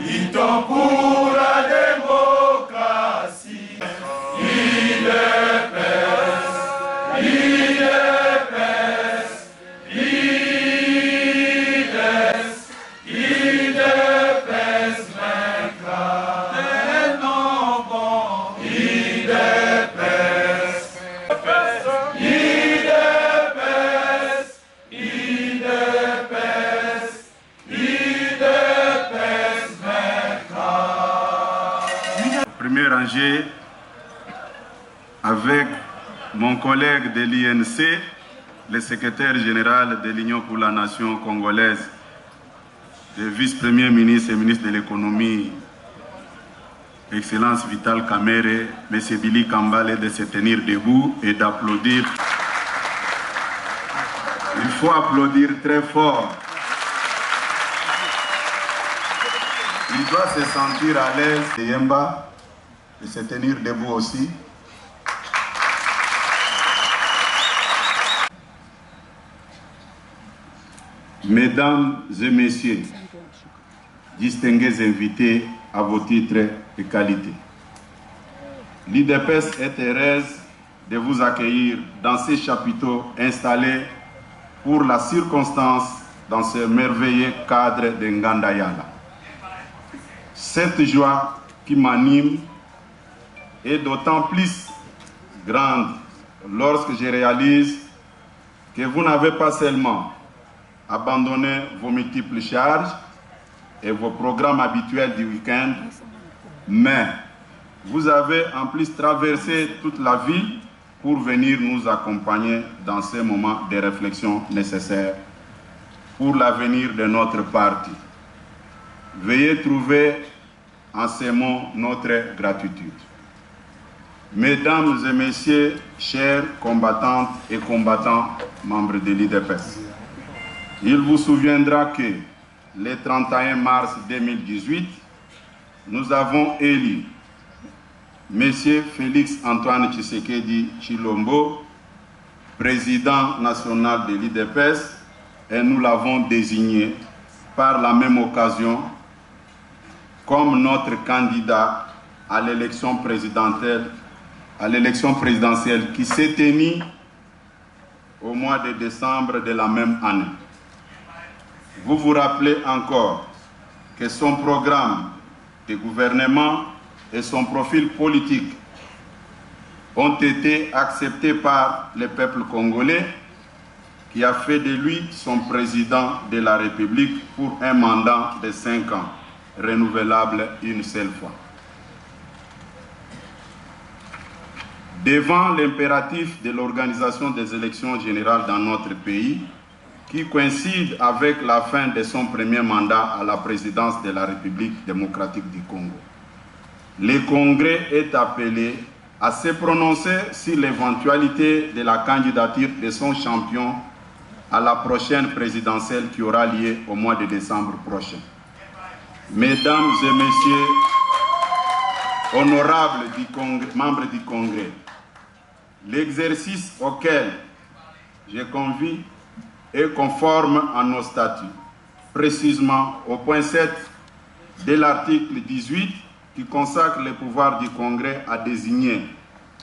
Luttons pour la démocratie. Premier rangé avec mon collègue de l'INC, le secrétaire général de l'Union pour la Nation congolaise, le vice-premier ministre et ministre de l'économie, Excellence Vital Kamerhe, M. Billy Kambale, de se tenir debout et d'applaudir. Il faut applaudir très fort. Il doit se sentir à l'aise, Yemba, de se tenir debout aussi. Mesdames et messieurs, distingués invités à vos titres et qualités, l'UDPS est heureuse de vous accueillir dans ces chapiteaux installés pour la circonstance dans ce merveilleux cadre de Ngandayala. Cette joie qui m'anime est d'autant plus grande lorsque je réalise que vous n'avez pas seulement abandonné vos multiples charges et vos programmes habituels du week-end, mais vous avez en plus traversé toute la ville pour venir nous accompagner dans ces moments de réflexion nécessaires pour l'avenir de notre parti. Veuillez trouver en ces mots notre gratitude. Mesdames et messieurs, chers combattantes et combattants, membres de l'UDPS, il vous souviendra que le 31 mars 2018, nous avons élu M. Félix Antoine Tshisekedi Tshilombo, président national de l'UDPS, et nous l'avons désigné par la même occasion comme notre candidat à l'élection présidentielle qui s'est tenue au mois de décembre de la même année. Vous vous rappelez encore que son programme de gouvernement et son profil politique ont été acceptés par le peuple congolais qui a fait de lui son président de la République pour un mandat de 5 ans, renouvelable une seule fois. Devant l'impératif de l'organisation des élections générales dans notre pays, qui coïncide avec la fin de son premier mandat à la présidence de la République démocratique du Congo, le Congrès est appelé à se prononcer sur l'éventualité de la candidature de son champion à la prochaine présidentielle qui aura lieu au mois de décembre prochain. Mesdames et messieurs, honorables membres du Congrès, l'exercice auquel je convie est conforme à nos statuts, précisément au point 7 de l'article 18 qui consacre le pouvoir du Congrès à désigner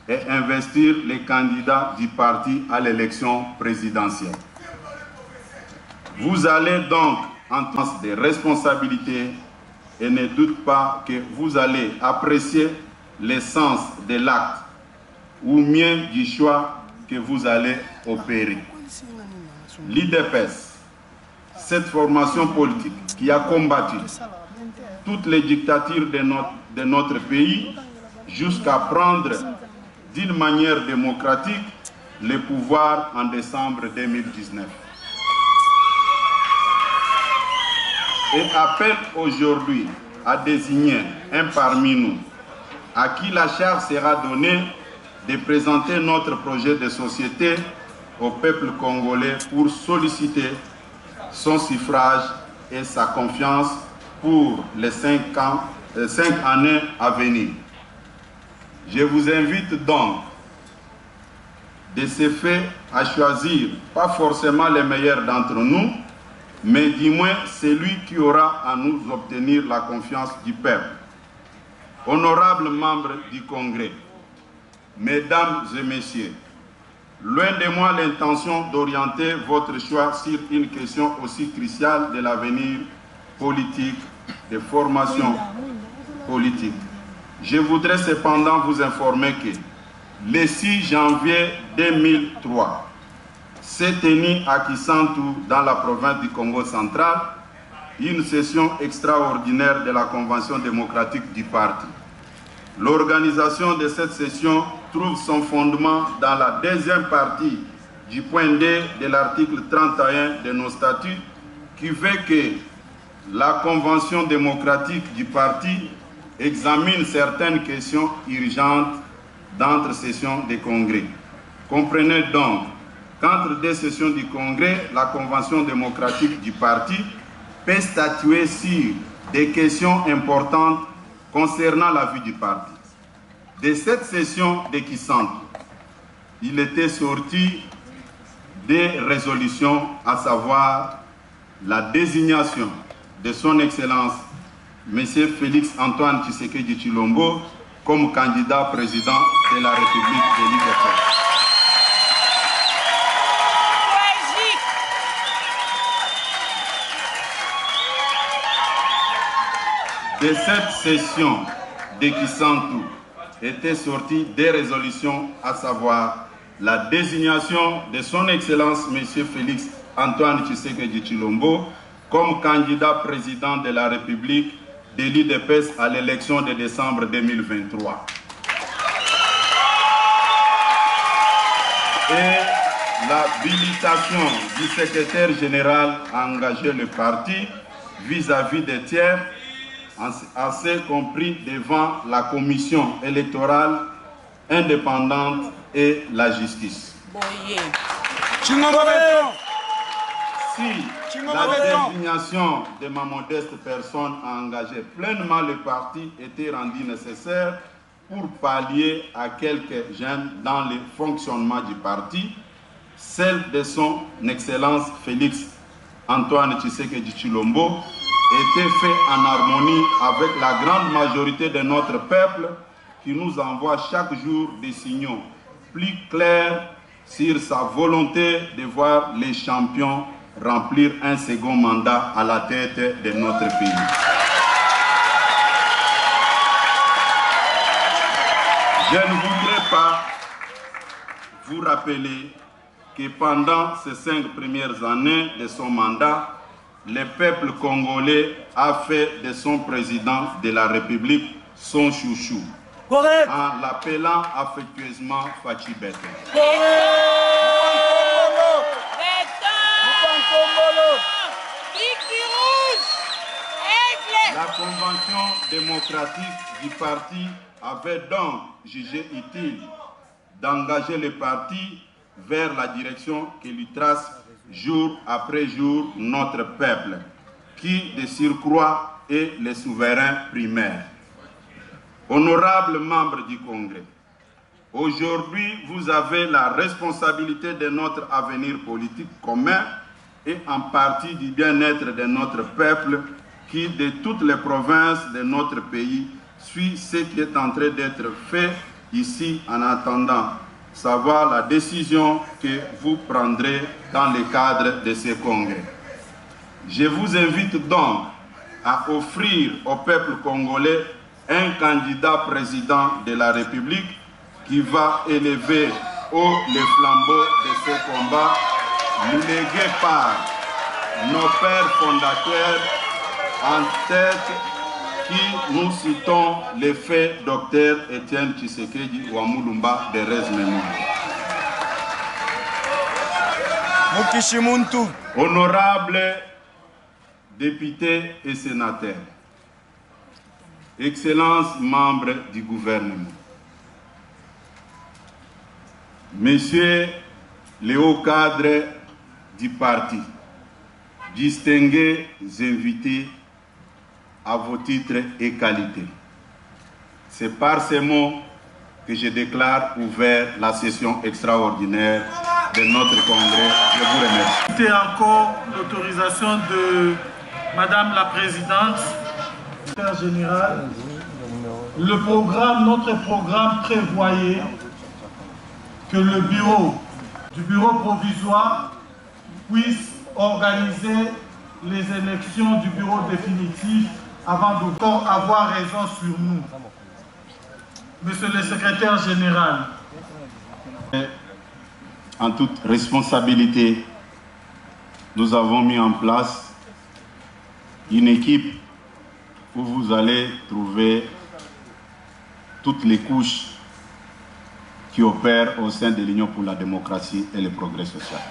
et investir les candidats du parti à l'élection présidentielle. Vous allez donc en temps de responsabilité et ne doute pas que vous allez apprécier l'essence de l'acte ou bien du choix que vous allez opérer. L'UDPS, cette formation politique qui a combattu toutes les dictatures de notre pays jusqu'à prendre d'une manière démocratique le pouvoir en décembre 2019. Et appelle aujourd'hui à désigner un parmi nous à qui la charge sera donnée de présenter notre projet de société au peuple congolais pour solliciter son suffrage et sa confiance pour les 5 années à venir. Je vous invite donc de ce fait à choisir pas forcément les meilleurs d'entre nous, mais du moins celui qui aura à nous obtenir la confiance du peuple. Honorables membres du Congrès, Mesdames et Messieurs, loin de moi l'intention d'orienter votre choix sur une question aussi cruciale de l'avenir politique, de formation politique. Je voudrais cependant vous informer que le 6 janvier 2003, s'est tenue à Kisantu, dans la province du Congo central, une session extraordinaire de la Convention démocratique du parti. L'organisation de cette session trouve son fondement dans la deuxième partie du point D de l'article 31 de nos statuts, qui veut que la Convention démocratique du parti examine certaines questions urgentes d'entre sessions des congrès. Comprenez donc qu'entre deux sessions du congrès, la Convention démocratique du parti peut statuer sur des questions importantes concernant la vie du parti. De cette session de Kisantu, il était sorti des résolutions, à savoir la désignation de son Excellence M. Félix Antoine Tshisekedi Tshilombo comme candidat président de la République de l'UDPS. De cette session de Kisantu étaient sorties des résolutions, à savoir la désignation de son Excellence M. Félix Antoine Tshisekedi Tshilombo comme candidat président de la République de l'UDPS à l'élection de décembre 2023. Et l'habilitation du secrétaire général à engager le parti vis-à-vis des tiers, assez compris devant la commission électorale indépendante et la justice. Si la désignation de ma modeste personne a engagé pleinement le parti était rendue nécessaire pour pallier à quelques gênes dans le fonctionnement du parti, celle de son Excellence Félix Antoine Tshisekedi Tshilombo était fait en harmonie avec la grande majorité de notre peuple qui nous envoie chaque jour des signaux plus clairs sur sa volonté de voir les champions remplir un second mandat à la tête de notre pays. Je ne voudrais pas vous rappeler que pendant ces 5 premières années de son mandat, le peuple congolais a fait de son président de la République son chouchou, en l'appelant affectueusement Fachi Bete. La Convention démocratique du parti avait donc jugé utile d'engager le parti vers la direction que lui trace jour après jour notre peuple, qui de surcroît est le souverain primaire. Honorables membres du Congrès, aujourd'hui vous avez la responsabilité de notre avenir politique commun et en partie du bien-être de notre peuple qui, de toutes les provinces de notre pays, suit ce qui est en train d'être fait ici en attendant savoir la décision que vous prendrez dans le cadre de ce congrès. Je vous invite donc à offrir au peuple congolais un candidat président de la République qui va élever haut les flambeaux de ce combat, légué par nos pères fondateurs, en tête qui nous citons le fait Dr Étienne Tshisekedi Wamulumba de Res Mémoire. Honorables députés et sénateurs, Excellences membres du gouvernement, Messieurs les hauts cadres du parti, distingués invités à vos titres et qualités. C'est par ces mots que je déclare ouvert la session extraordinaire de notre congrès. Je vous remercie. C'était encore l'autorisation de Madame la Présidente, secrétaire générale. Notre programme prévoyait que le bureau provisoire puisse organiser les élections du bureau définitif avant d'avoir raison sur nous. Monsieur le secrétaire général. En toute responsabilité, nous avons mis en place une équipe où vous allez trouver toutes les couches qui opèrent au sein de l'Union pour la démocratie et le progrès social.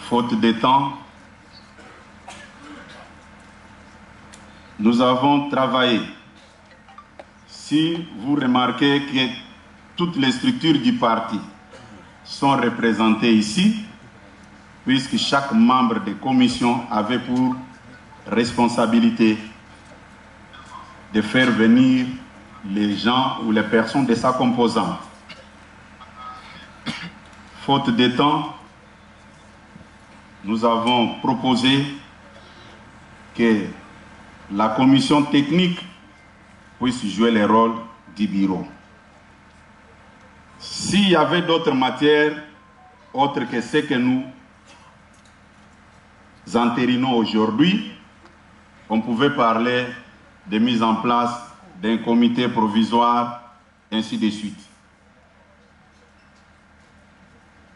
Faute de temps, nous avons travaillé. Si vous remarquez que toutes les structures du parti sont représentées ici, puisque chaque membre de commission avait pour responsabilité de faire venir les gens ou les personnes de sa composante. Faute de temps, nous avons proposé que la commission technique puisse jouer le rôle du bureau. S'il y avait d'autres matières autres que ce que nous entérinons aujourd'hui, on pouvait parler de mise en place d'un comité provisoire, ainsi de suite.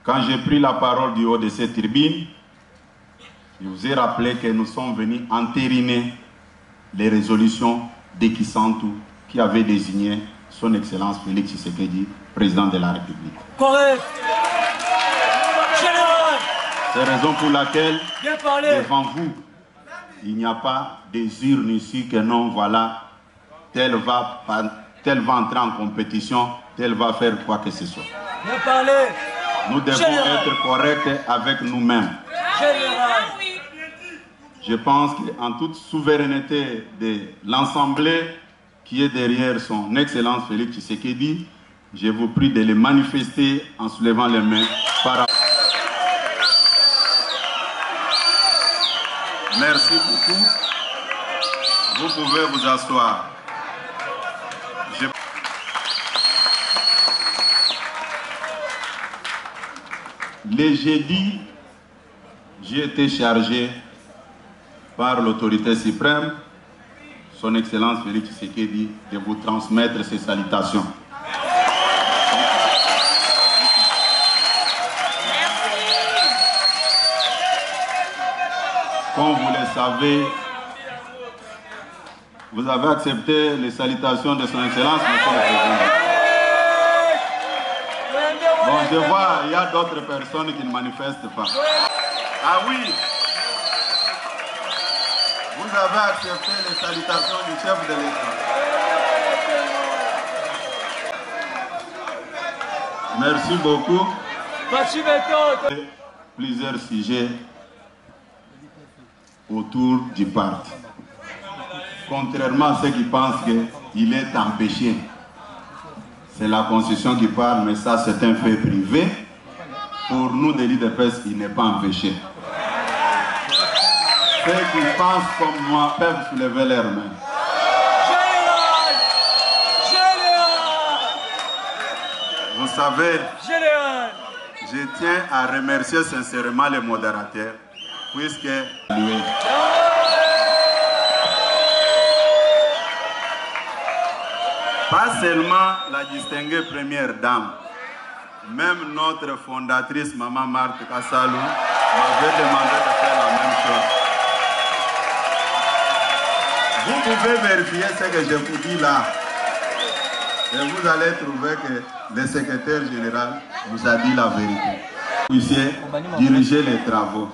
Quand j'ai pris la parole du haut de cette tribune, je vous ai rappelé que nous sommes venus entériner les résolutions de Kisantu qui avait désigné son Excellence Félix Tshisekedi, président de la République. Correct. Général. C'est la raison pour laquelle, devant vous, il n'y a pas des urnes ici que non, voilà, tel va entrer en compétition, tel va faire quoi que ce soit. Bien parlé. Nous devons être corrects avec nous-mêmes. Je pense qu'en toute souveraineté de l'Assemblée qui est derrière son Excellence Félix Tshisekedi, je vous prie de les manifester en soulevant les mains. Merci beaucoup. Vous pouvez vous asseoir. Le jeudi, j'ai été chargé par l'autorité suprême, son Excellence Félix Tshisekedi, de vous transmettre ses salutations. Comme vous le savez, vous avez accepté les salutations de son Excellence, Monsieur le Président. Bon, je vois, il y a d'autres personnes qui ne manifestent pas. Ah oui, vous avez accepté les salutations du chef de l'État. Merci beaucoup. Plusieurs sujets autour du parti. Contrairement à ceux qui pensent qu'il est empêché. C'est la Constitution qui parle, mais ça c'est un fait privé. Pour nous, des leaders de presse, il n'est pas empêché. Ceux qui pensent comme moi peuvent soulever leurs mains. Vous savez, je tiens à remercier sincèrement les modérateurs, puisque pas seulement la distinguée première dame, même notre fondatrice, Maman Marthe Kassalou, m'avait demandé de faire la même chose. Vous pouvez vérifier ce que je vous dis là. Et vous allez trouver que le secrétaire général vous a dit la vérité. Vous puissiez diriger les travaux.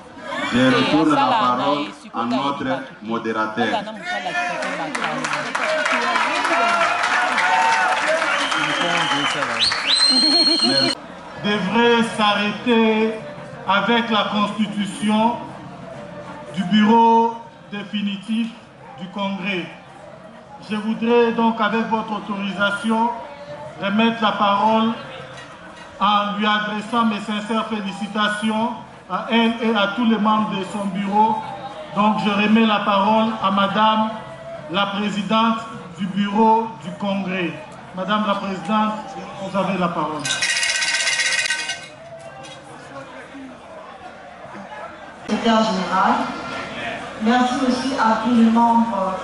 Je retourne la parole à notre modérateur. Devrait s'arrêter avec la constitution du bureau définitif du Congrès. Je voudrais donc, avec votre autorisation, remettre la parole en lui adressant mes sincères félicitations à elle et à tous les membres de son bureau. Donc je remets la parole à Madame la Présidente du Bureau du Congrès. Madame la Présidente, vous avez la parole. Secrétaire général, merci aussi à tous les membres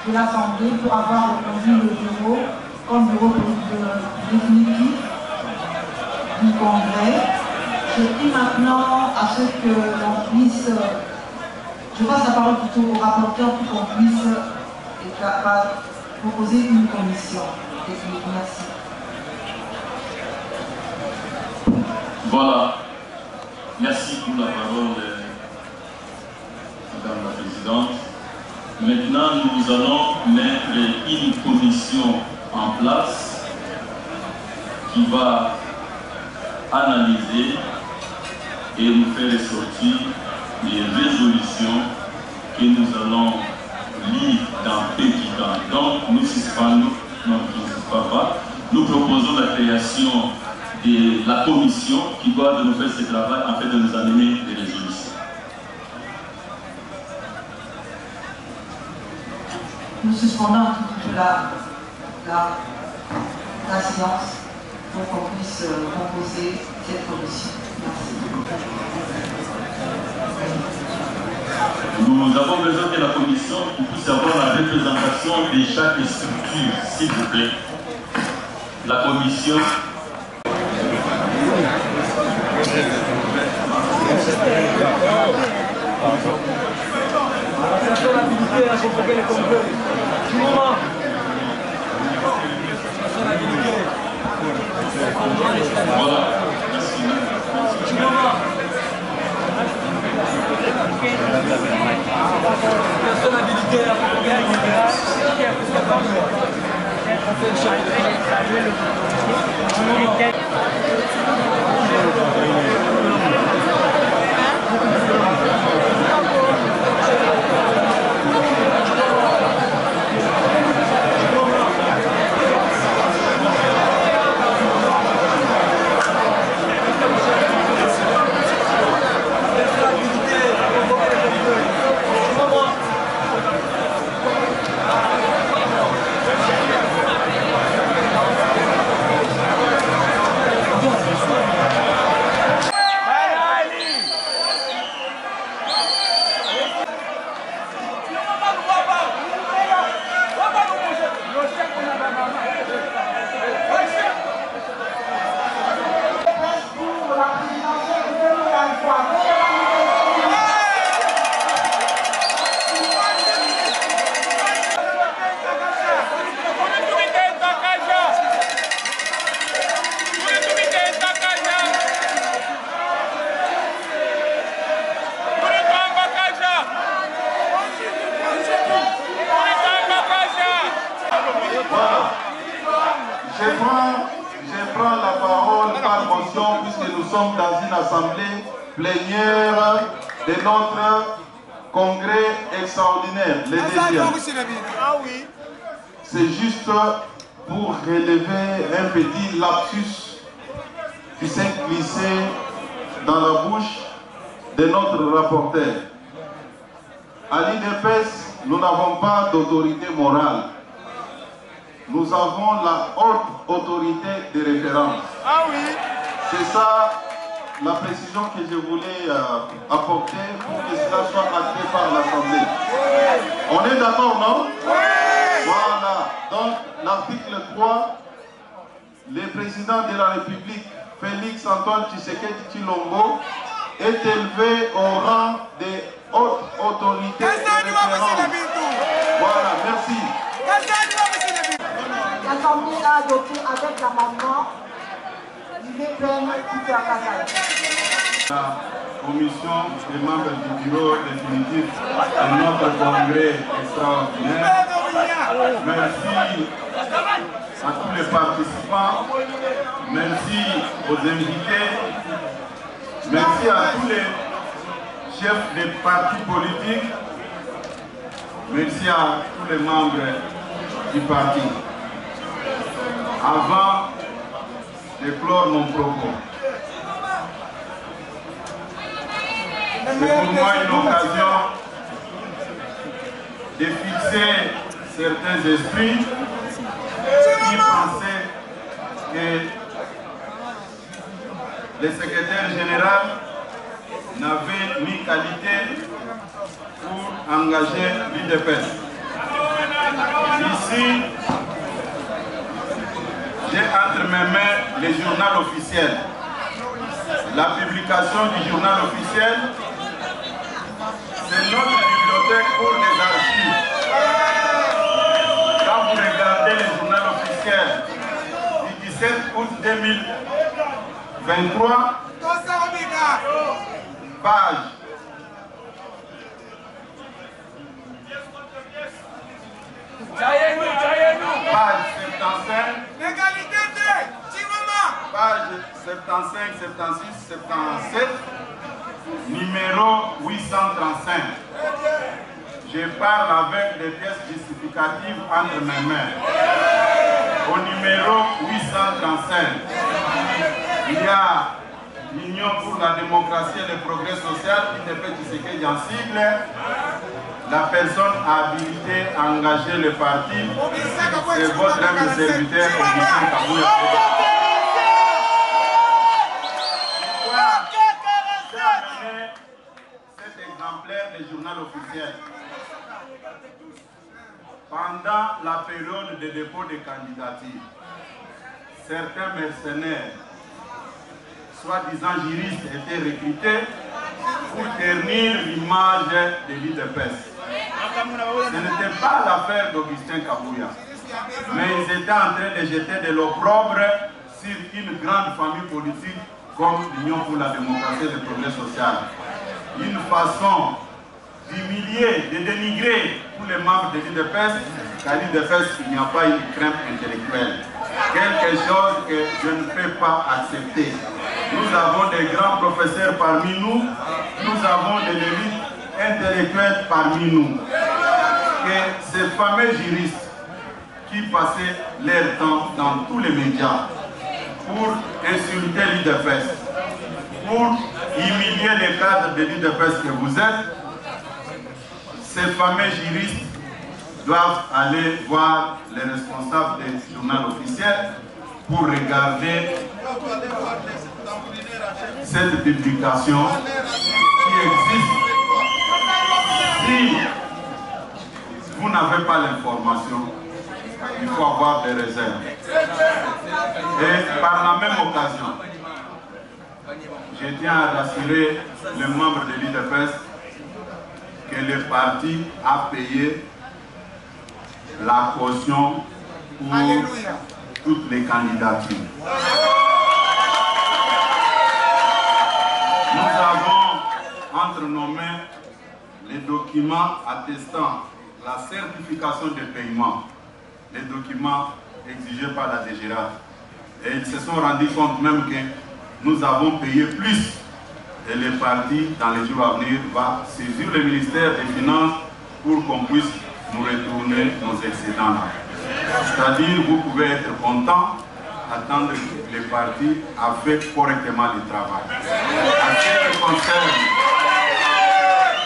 de l'Assemblée pour avoir reconduit le bureau comme bureau définitif du Congrès. Je prie maintenant à ce que l'on puisse, je passe la parole plutôt au rapporteur pour qu'on puisse proposer une commission. Merci. Voilà. Merci pour la parole, Madame la Présidente. Maintenant, nous allons mettre une commission en place qui va analyser et nous faire ressortir les résolutions que nous allons lire dans petit temps. Donc, nous suspendons notre pas. Nous proposons la création de la commission qui doit nous faire ce travail afin de nous amener des résolutions. Nous suspendons un tout petit peu la séance pour qu'on puisse composer cette commission. Merci. Nous avons besoin que la commission puisse avoir la représentation de chaque structure, s'il vous plaît. La commission. Voilà. Je prends la parole par motion puisque nous sommes dans une assemblée plénière de notre congrès extraordinaire, le deuxième. C'est juste pour relever un petit lapsus qui s'est glissé dans la bouche de notre rapporteur. À l'IDPS, nous n'avons pas d'autorité morale. Nous avons la haute autorité de référence. Ah oui. C'est ça la précision que je voulais apporter pour que cela soit acté par l'Assemblée. On est d'accord, non? Oui. Voilà. Donc, l'article 3, le président de la République, Félix Antoine Tshisekedi Tshilombo, est élevé au rang de haute autorité de référence. Voilà, merci. L'Assemblée a adopté avec l'amendement du VPN Peter Kazai. La commission des membres du bureau définitif de notre congrès extraordinaire. Merci à tous les participants. Merci aux invités. Merci à tous les chefs des partis politiques. Merci à tous les membres du parti. Avant de clore mon propos. C'est pour moi une occasion de fixer certains esprits qui pensaient que le secrétaire général n'avait ni qualité pour engager l'UDPS. Ici, j'ai entre mes mains le journal officiel. La publication du journal officiel, c'est notre bibliothèque pour les archives. Quand vous regardez le journal officiel du 17 août 2023, page 75, 76, 77, numéro 835. Je parle avec des pièces justificatives entre mes mains. Au numéro 835, il y a l'Union pour la démocratie et le progrès social, ITP Tshisekedi en sigle. La personne habilitée à engager le parti, c'est votre humble serviteur Augustin Kabouya. Cet exemplaire du journal officiel. Pendant la période de dépôt des candidatures, certains mercenaires, soi-disant juristes, étaient recrutés pour ternir l'image de l'UDPS. Ce n'était pas l'affaire d'Augustin Kabouya, mais ils étaient en train de jeter de l'opprobre sur une grande famille politique comme l'Union pour la démocratie et le progrès social. Une façon d'humilier, de dénigrer tous les membres de l'UDPS, car l'UDPS, il n'y a pas une crainte intellectuelle. Quelque chose que je ne peux pas accepter. Nous avons des grands professeurs parmi nous, nous avons des élites intellectuelles parmi nous. Et ces fameux juristes qui passaient leur temps dans tous les médias pour insulter l'UDPS, pour humilier les cadres de l'UDPS que vous êtes, ces fameux juristes doivent aller voir les responsables des journaux officiels pour regarder cette publication qui existe. Si vous n'avez pas l'information, il faut avoir des réserves. Et par la même occasion, je tiens à rassurer les membres de l'UDPS que le parti a payé la caution pour toutes les candidatures. Nous avons entre nos mains les documents attestant la certification de paiement, les documents exigés par la DGRA. Et ils se sont rendus compte même que nous avons payé plus. Et le parti, dans les jours à venir, va saisir le ministère des Finances pour qu'on puisse nous retourner nos excédents là. C'est-à-dire, vous pouvez être content, attendre que le parti a fait correctement le travail.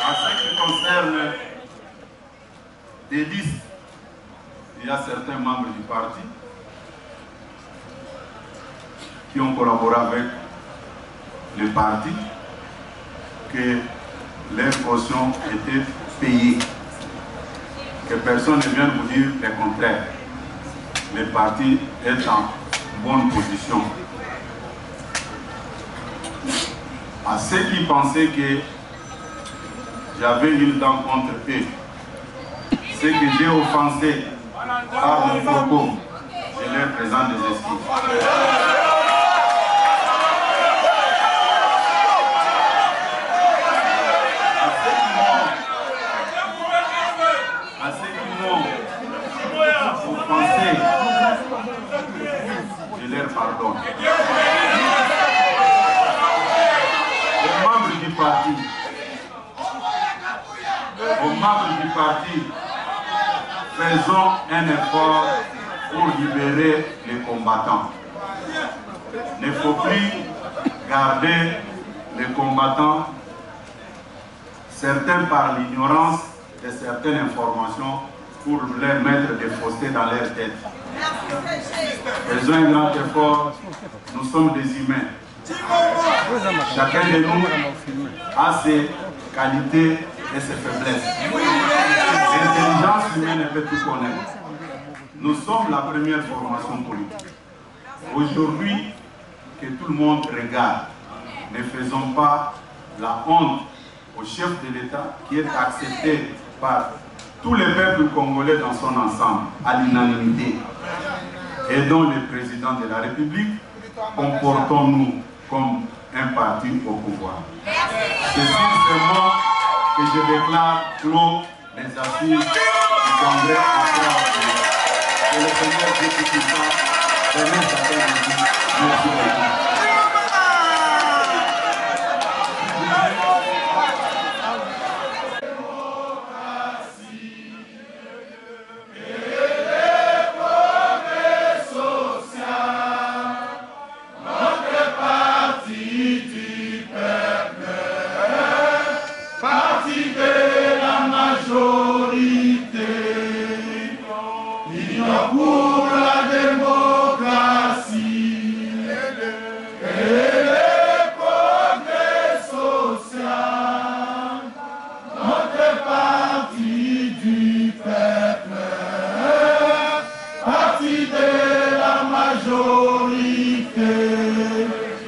À ce qui concerne des listes, il y a certains membres du parti qui ont collaboré avec le parti, que leurs cautions étaient payées. Que personne ne vienne vous dire le contraire. Le parti est en bonne position. À ceux qui pensaient que j'avais une dent contre eux, ceux que j'ai offensés par mon propos, je leur présente des excuses. Je leur pardonne. Aux membres du parti, faisons un effort pour libérer les combattants. Il ne faut plus garder les combattants, certains par l'ignorance de certaines informations, pour leur mettre des faussetés dans leur tête. Faisons un grand effort, nous sommes des humains. Chacun de nous a ses qualités et ses faiblesses. L'intelligence humaine ne peut tout connaître. Nous sommes la première formation politique. Aujourd'hui, que tout le monde regarde, ne faisons pas la honte au chef de l'État qui est accepté par tous les peuples congolais dans son ensemble, à l'unanimité. Et dont le président de la République, comportons-nous comme un parti au pouvoir. C'est sur ce mot que je déclare clos les assises du Congrès après. Que le Seigneur Dieu Tout-Puissant permette à faire de nous. Merci beaucoup. Pour la démocratie et le progrès social, notre parti du peuple, parti de la majorité,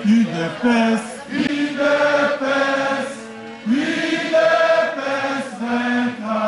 UDPS, UDPS, UDPS vaincra.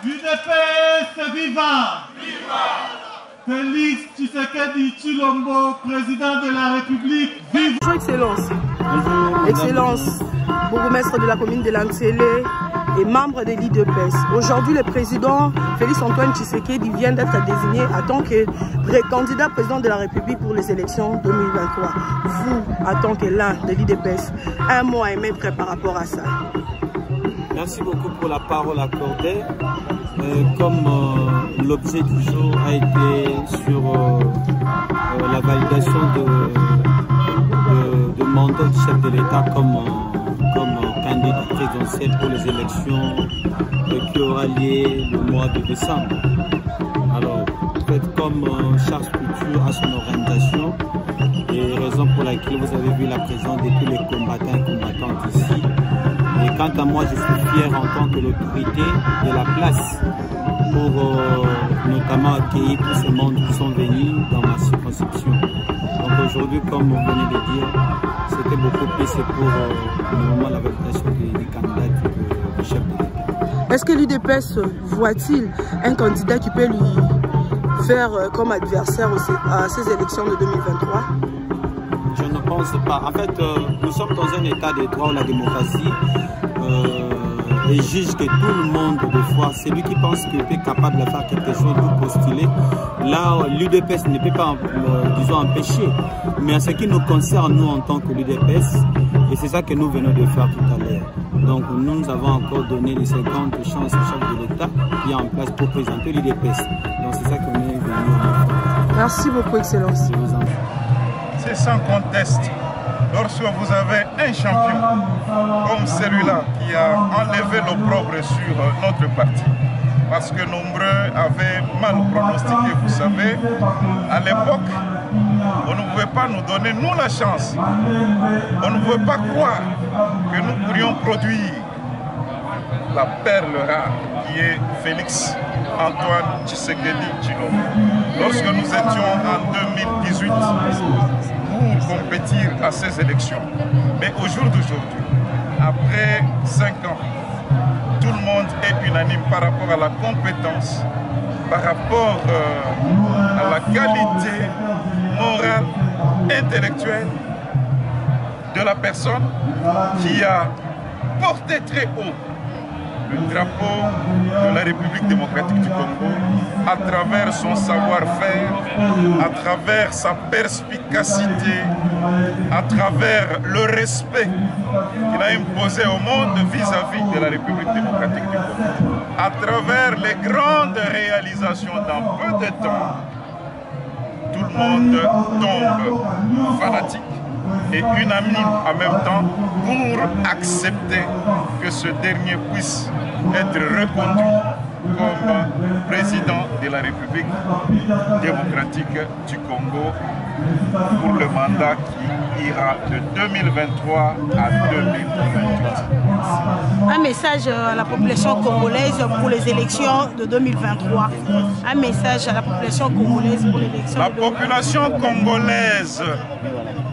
UDPS viva! Félix Tshisekedi Tshilombo, président de la République, vive! Bonjour Excellence. Bonjour. Excellence, bourgmestre de la commune de Lantsele et membre de l'UDPS. Aujourd'hui, le président Félix Antoine Tshisekedi vient d'être désigné en tant que candidat président de la République pour les élections 2023. Vous, en tant que l'un de l'UDPS, un mot à émettre par rapport à ça. Merci beaucoup pour la parole accordée. Comme l'objet du jour a été sur la validation de mandat du chef de l'État comme candidat présidentiel pour les élections qui aura lieu le mois de décembre. Alors, peut-être comme chaque structure a son organisation, et raison pour laquelle vous avez vu la présence de tous les combattants et combattantes ici. Et quant à moi, je suis fier en tant que l'autorité de la place pour notamment accueillir tous ces membres qui sont venus dans ma circonscription. Donc aujourd'hui, comme vous venez de dire, c'était beaucoup plus pour le moment la validation des candidats du chef de l'État. Est-ce que l'UDPS voit-il un candidat qui peut lui faire comme adversaire à ces élections de 2023? Je ne pense pas. En fait, nous sommes dans un état de droit où la démocratie et juge que tout le monde, des fois, c'est lui qui pense qu'il est capable de faire quelque chose, de postuler. Là, l'UDPS ne peut pas, disons, empêcher. Mais en ce qui nous concerne, nous, en tant que l'UDPS, et c'est ça que nous venons de faire tout à l'heure. Donc, nous avons encore donné les 50 chances au chef de l'État qui est en place pour présenter l'UDPS. Donc, c'est ça qu'on est venu. Merci beaucoup, Excellence. C'est sans conteste. Lorsque vous avez un champion comme celui-là qui a enlevé l'opprobre sur notre parti, parce que nombreux avaient mal pronostiqué, vous savez, à l'époque, on ne pouvait pas nous donner, nous, la chance. On ne pouvait pas croire que nous pourrions produire la perle rare qui est Félix Antoine Tshisekedi Tshilombo. Lorsque nous étions en 2018 pour compétir à ces élections, mais au jour d'aujourd'hui, après 5 ans, tout le monde est unanime par rapport à la compétence, par rapport à la qualité morale, intellectuelle de la personne qui a porté très haut le drapeau de la République démocratique du Congo à travers son savoir-faire, à travers sa perspicacité, à travers le respect qu'il a imposé au monde vis-à-vis de la République démocratique du Congo, à travers les grandes réalisations dans peu de temps. Tout le monde tombe fanatique et unanime en même temps pour accepter que ce dernier puisse être reconduit comme président de la République démocratique du Congo pour le mandat qui ira de 2023 à 2028. Un message à la population congolaise pour les élections de 2023. Un message à la population congolaise pour l'élection. La population congolaise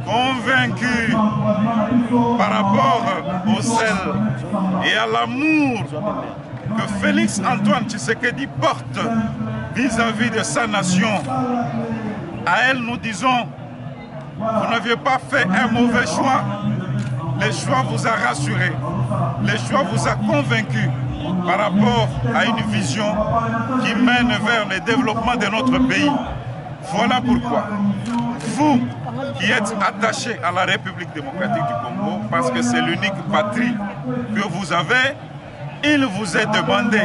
convaincue par rapport au sel et à l'amour que Félix Antoine Tshisekedi porte vis-à-vis de sa nation. À elle, nous disons, vous n'aviez pas fait un mauvais choix. Le choix vous a rassuré. Le choix vous a convaincu par rapport à une vision qui mène vers le développement de notre pays. Voilà pourquoi vous qui êtes attachés à la République démocratique du Congo, parce que c'est l'unique patrie que vous avez, il vous est demandé,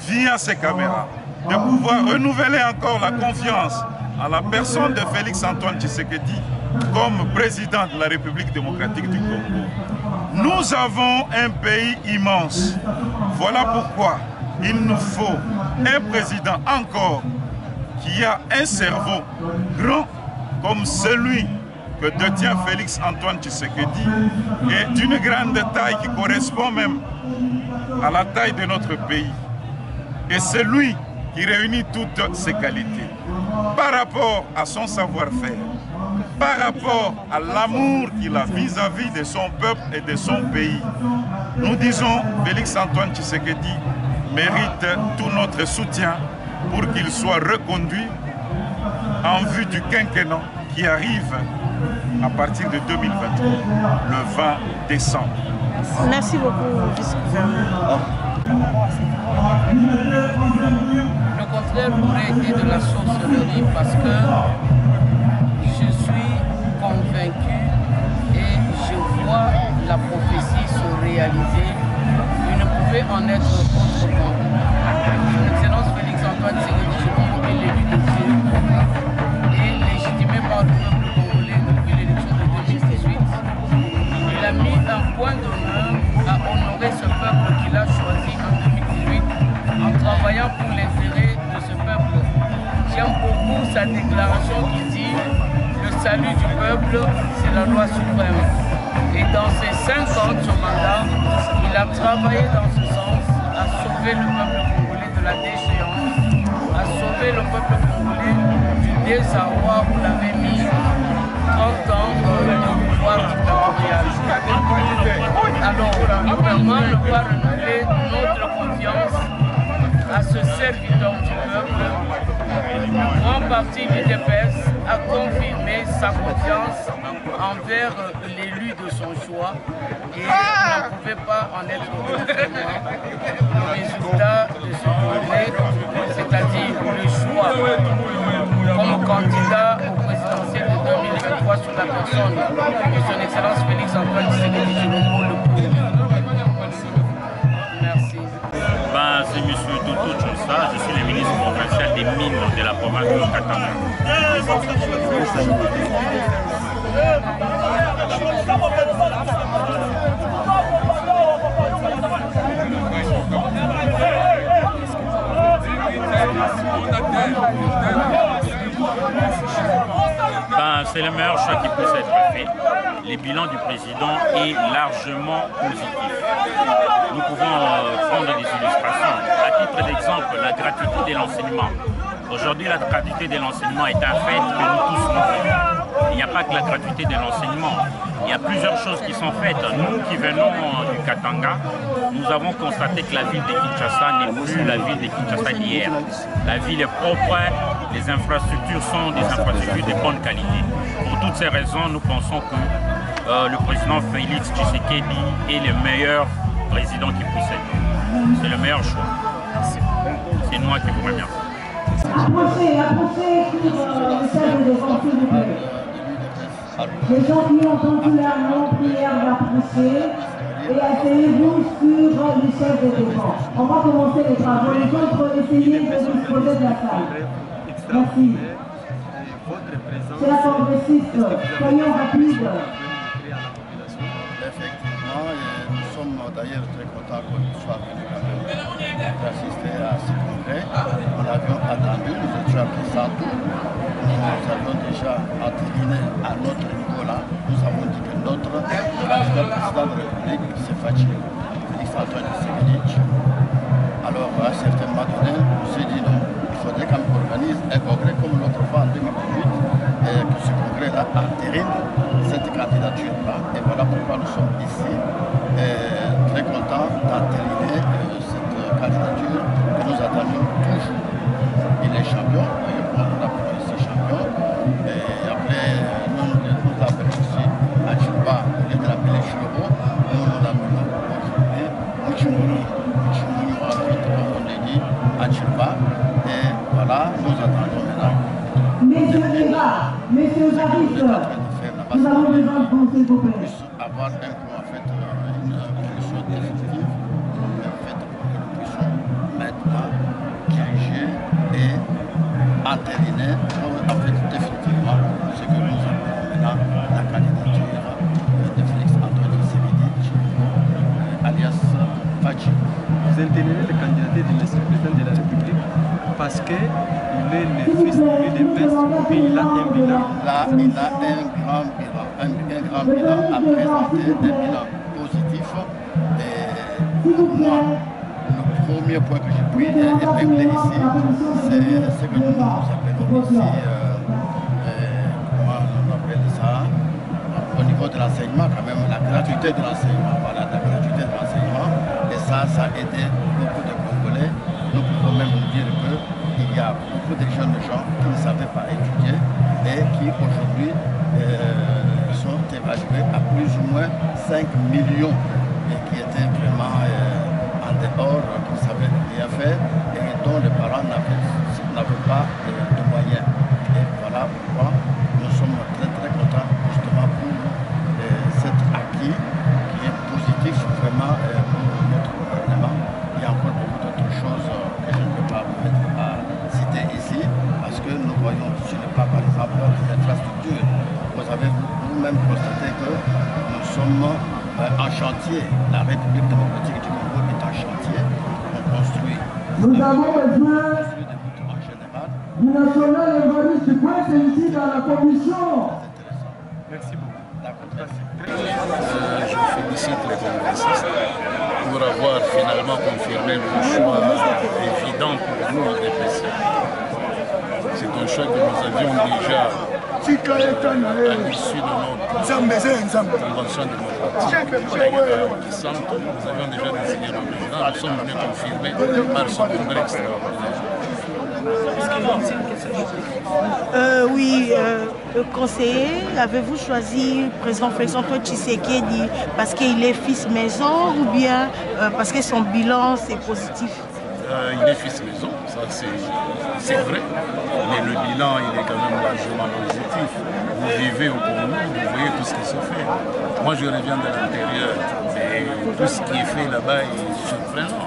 via ces caméras, de pouvoir renouveler encore la confiance à la personne de Félix Antoine Tshisekedi comme président de la République démocratique du Congo. Nous avons un pays immense. Voilà pourquoi il nous faut un président encore qui a un cerveau grand comme celui que détient Félix Antoine Tshisekedi et d'une grande taille qui correspond même à la taille de notre pays. Et c'est lui qui réunit toutes ces qualités par rapport à son savoir-faire, par rapport à l'amour qu'il a vis-à-vis de son peuple et de son pays. Nous disons, Félix Antoine Tshisekedi mérite tout notre soutien pour qu'il soit reconduit en vue du quinquennat qui arrive à partir de 2023, le 20 décembre. Merci beaucoup, vice-gouverneur. Le contraire aurait été de la sorcellerie parce que je suis convaincu et je vois la prophétie se réaliser. Il ne pouvait en être autrement. Son Excellence Félix Antoine Tshisekedi Tshilombo est l'élu de Dieu et légitimé par le peuple congolais depuis l'élection de 2018. Il a mis un point d'honneur à honorer ce peuple qu'il a choisi en 2018 en travaillant pour l'intérêt de ce peuple. J'aime beaucoup sa déclaration qui dit « Le salut du peuple, c'est la loi suprême ». Et dans ces 5 ans de son mandat, il a travaillé dans ce sens à sauver le peuple congolais de la déchéance, à sauver le peuple congolais du désarroi où l'avait mis 30 ans le pouvoir dictatorial. Alors, nous vraiment ne pas renouveler notre confiance à ce serviteur du peuple. Le grand parti du DPS a confirmé sa confiance envers l'élu de son choix et il n'en pouvait pas en être autrement. Le résultat de ce congrès, c'est-à-dire le choix comme candidat au présidentiel de 2023 sur la personne de son Excellence Félix Antoine Tshisekedi Tshilombo le premier. Merci. C'est M. Dodo Tchonsa, je suis le ministre provincial des mines de la province de Katanga. C'est le meilleur choix qui puisse être fait. Le bilan du président est largement positif. Nous pouvons prendre des illustrations. À titre d'exemple, la gratuité de l'enseignement. Aujourd'hui, la gratuité de l'enseignement est un fait que nous tous nous faisons. Il n'y a pas que la gratuité de l'enseignement. Il y a plusieurs choses qui sont faites. Nous qui venons du Katanga, nous avons constaté que la ville de Kinshasa n'est plus la ville de Kinshasa d'hier. La ville est propre, les infrastructures sont des infrastructures de bonne qualité. Pour toutes ces raisons, nous pensons que le président Félix Tshisekedi est le meilleur président qui puisse être. C'est le meilleur choix. C'est moi qui vous remercie. Approchez sur le salle de défense, s'il vous plaît. Les gens qui ont entendu leur nom, prière d'approcher et asseyez-vous sur le chef de défense. On va commencer les travaux. Les autres, essayez de disposer de la salle. Merci. Chers congressistes, soyons rapides. Effectivement, nous sommes d'ailleurs très contents que nous soyons venus assister à ce congrès. Nous l'avions attendu, nous étions à Kisantou. Nous avions déjà entériné à notre niveau là. Nous avons dit que notre président de la République, c'est Fachi, Félix Antoine Tshisekedi. Alors, à un certain moment donné, on s'est dit non, il faudrait qu'on organise un congrès comme l'autre fois en 2018 et que ce congrès-là entérine cette candidature-là. Et voilà pourquoi nous sommes ici très contents d'entériner cette candidature que nous attendions toujours. Il est champion, et on l'a pris ici champion. Et après, nous l'appelons ici à Djilba, au lieu de l'appeler Chiro, nous l'appelons aujourd'hui Mouchimouni. Mouchimouni, ensuite, comme on l'a dit, à Djilba. Et voilà, nous attendons maintenant. Messieurs Zaris, nous avons besoin de vous, s'il vous plaît. Avoir un coup, en fait, une élection définitive, en fait, pour que nous puissions maintenant diriger et entériner, en fait, définitivement, ce que nous appelons maintenant la candidature de Félix Antoine Tshisekedi, alias Fachi. Vous intégrez la candidature de l'ancien président de la République parce qu'il est le fils de Pes, puis il a un bilan. Là, il a un grand bilan à présenter, un bilan positif. Et pour moi, le premier point que j'ai pu épingler ici, c'est ce que nous appelons ici, comment on appelle ça, au niveau de l'enseignement, quand même, la gratuité de l'enseignement. Voilà, la gratuité de l'enseignement. Et ça a aidé beaucoup de Congolais. Nous pouvons même nous dire qu'il y a beaucoup de jeunes gens qui ne savaient pas étudier et qui aujourd'hui sont évalués à plus ou moins 5 millions et qui étaient vraiment en dehors, qui ne savaient rien faire et dont les parents n'avaient pas de moyens. Et voilà pourquoi nous sommes très très contents justement pour cet acquis qui est positif vraiment pour notre gouvernement. Il y a encore beaucoup d'autres choses que je ne peux pas me mettre à citer ici parce que nous voyons, ce n'est pas par exemple les infrastructures. Vous avez vous-même constaté que nous sommes en chantier. La République démocratique du Congo est en chantier. On construit. Nous avons besoin du national Évariste Kwese ici dans la commission. Merci beaucoup. Je félicite les congressistes pour avoir finalement confirmé le choix évident pour nous, les DPC. C'est un choix que nous avions déjà à l'issue de notre convention démocratique qui sentent, nous avions déjà désigné le président, nous sommes venus confirmer par ce congrès extraordinaire. Oui, conseiller, avez-vous choisi le président Félix-Antoine Tshisekedi parce qu'il est fils maison ou bien parce que son bilan c'est positif? Il est fils maison, ça c'est vrai, mais le bilan il est quand même largement positif. Vous vivez au Congo, vous voyez tout ce qui se fait. Moi je reviens de l'intérieur, mais tout ce qui est fait là-bas est surprenant.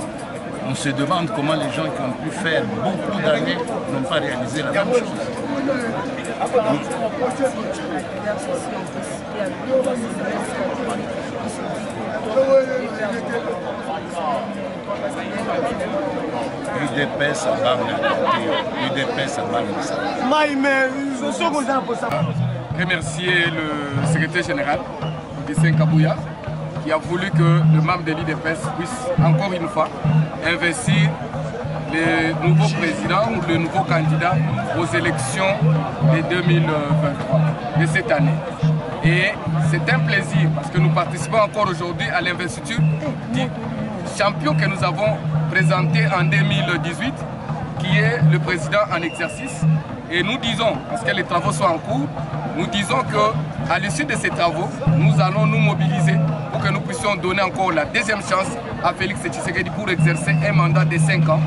On se demande comment les gens qui ont pu faire beaucoup d'années n'ont pas réalisé la même chose. UDPS à remercier le secrétaire général, Augustin Kabouya, qui a voulu que le membre de l'UDPS puisse encore une fois investir les nouveaux présidents ou les nouveaux candidats aux élections de 2023, de cette année. Et c'est un plaisir parce que nous participons encore aujourd'hui à l'investiture du champion que nous avons présenté en 2018, qui est le président en exercice. Et nous disons, parce que les travaux sont en cours, nous disons qu'à l'issue de ces travaux, nous allons nous mobiliser pour que nous puissions donner encore la deuxième chance à Félix Tshisekedi pour exercer un mandat de 5 ans,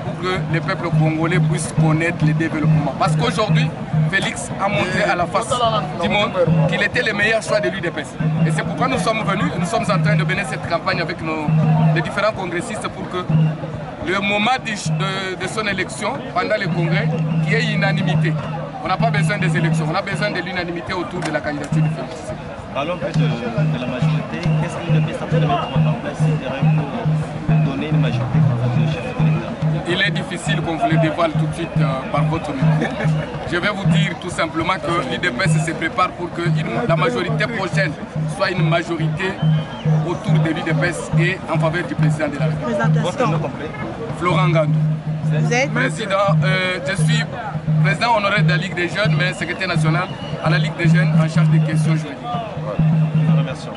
pour que le peuple congolais puisse connaître le développement. Parce qu'aujourd'hui, Félix a montré à la face du monde qu'il était le meilleur choix de l'UDPS. Et c'est pourquoi nous sommes venus, nous sommes en train de mener cette campagne avec les différents congressistes pour que le moment de son élection, pendant le congrès, qu'il y ait unanimité. On n'a pas besoin des élections, on a besoin de l'unanimité autour de la candidature de Félix. Parlons un peu de la majorité. Qu'est-ce qu'il devait certainement mettre en place pour donner une majorité au chef de l'État? Il est difficile qu'on vous le dévoile tout de suite par votre micro. Je vais vous dire tout simplement que l'UDPS se prépare pour que la majorité prochaine soit une majorité autour de l'UDPS et en faveur du président de la République. Florent Ngandou. Vous êtes président, je suis président honoraire de la Ligue des Jeunes, mais secrétaire national à la Ligue des Jeunes en charge des questions juridiques. Nous vous remercions.